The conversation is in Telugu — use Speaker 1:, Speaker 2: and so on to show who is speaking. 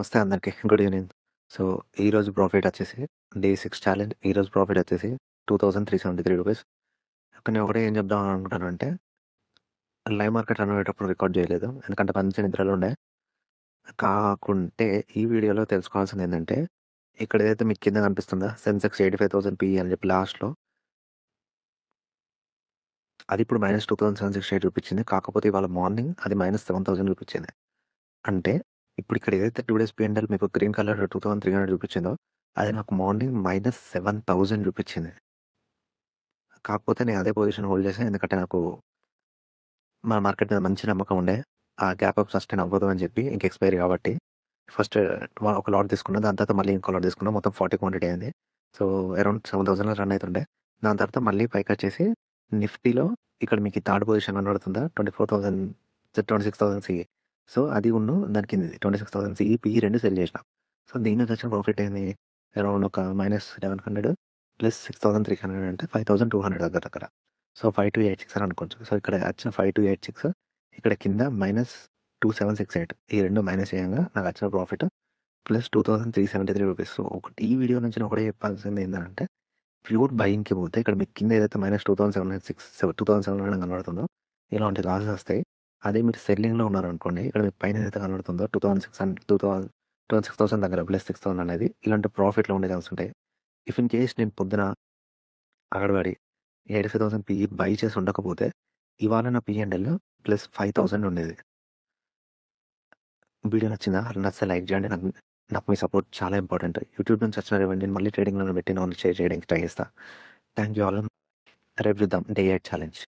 Speaker 1: నమస్తే అందరికి. Good evening. సో, ఈరోజు ప్రాఫిట్ వచ్చేసి డే 6 ఛాలెంజ్. ఈరోజు ప్రాఫిట్ వచ్చేసి రూ. 2373. కానీ ఒకటే ఏం చెప్దాం అనుకుంటానంటే, లైవ్ మార్కెట్ రన్ అయ్యేటప్పుడు రికార్డ్ చేయలేదు. ఎందుకంటే మంచి నిద్రలో ఉండే. కాకుంటే ఈ వీడియోలో తెలుసుకోవాల్సింది ఏంటంటే, ఇక్కడ ఏదైతే మీకు కింద కనిపిస్తుందో సెన్సెక్స్ 85,000 పిఈ అని చెప్పి లాస్ట్‌లో అది ఇప్పుడు -2768 చూపించింది. కాకపోతే ఇవాళ మార్నింగ్ అది -7000 చూపించింది. అంటే ఇప్పుడు ఇక్కడ ఏదైతే 2 డేస్ పీ&ఎల్ మీకు గ్రీన్ కలర్ 2300 చూపించిందో, అది నాకు మార్నింగ్ -7000 చూపించింది. కాకపోతే నేను అదే పొజిషన్ హోల్డ్ చేశా. ఎందుకంటే నాకు మన మార్కెట్ మీద మంచి నమ్మకం ఉండే. ఆ గ్యాప్ అప్ సస్టైన్ అవ్వదు అని చెప్పి ఇంక ఎక్స్‌పైరీ కాబట్టి ఫస్ట్ ఒక లాట్ తీసుకున్నా. దాని తర్వాత మళ్ళీ ఇంకో లాట్ తీసుకున్నా. మొత్తం 40 క్వాంటిటీ అయింది. సో, అరౌండ్ 7000లో రన్ అయితుండే. దాని తర్వాత మళ్ళీ పైకొచ్చేసి నిఫ్టీలో ఇక్కడ మీకు ఈ థర్డ్ పొజిషన్ కనబడుతుందా? 24,000 26,000 సీఈ. సో, అది దాని కిందది 26,000 సీఈ, పీఈ 2 సెల్ చేసినా. సో, దీని నుంచి వచ్చిన ప్రాఫిట్ ఏంది? అరౌండ్ ఒక -1100 ప్లస్ 6,300 అంటే 5,200 దగ్గర దగ్గర. సో, 5286 అని అనుకోవచ్చు. సో, ఇక్కడ వచ్చిన 5286 ఇక్కడ కింద -2768 ఈ 2 మైనస్ చేయంగా నాకు వచ్చిన ప్రాఫిట్ ప్లస్ రూ. 2373. సో, ఒకటి ఈ వీడియో నుంచి నేను ఒకటే చెప్పాల్సింది ఏంటంటే, ప్యూర్ బయింగ్‌కి పోతే ఇక్కడ మీకు కింద ఏదైతే -2706 2700 కనబడుతుందో ఇలాంటి లాసెస్ వస్తాయి. అదే మీరు సెల్లింగ్‌లో ఉన్నారనుకోండి, ఇక్కడ మీకు పైన ఏదైతే కనబడుతుందో 26,000 దగ్గర ప్లస్ 6000 అనేది ఇలాంటి ప్రాఫిట్‌లో ఉండే ఛాన్స్ ఉంటాయి. ఇఫ్ ఇన్ కేస్ నేను పొద్దున అక్కడ పడి 85,000 పీఈ బై చేసి ఉండకపోతే ఇవాళ నా పీ&ఎల్ ప్లస్ 5000 ఉండేది. వీడియో నచ్చిందా? నచ్చితే లైక్ చేయండి. నాకు మీ సపోర్ట్ చాలా ఇంపార్టెంట్. యూట్యూబ్ నుంచి వచ్చిన రెవెన్యూని మళ్ళీ ట్రేడింగ్‌లో పెట్టి నాలెడ్జ్ షేర్ చేయడానికి ట్రై చేస్తా. Thank you all. రేపు చూద్దాం డే 8 ఛాలెంజ్.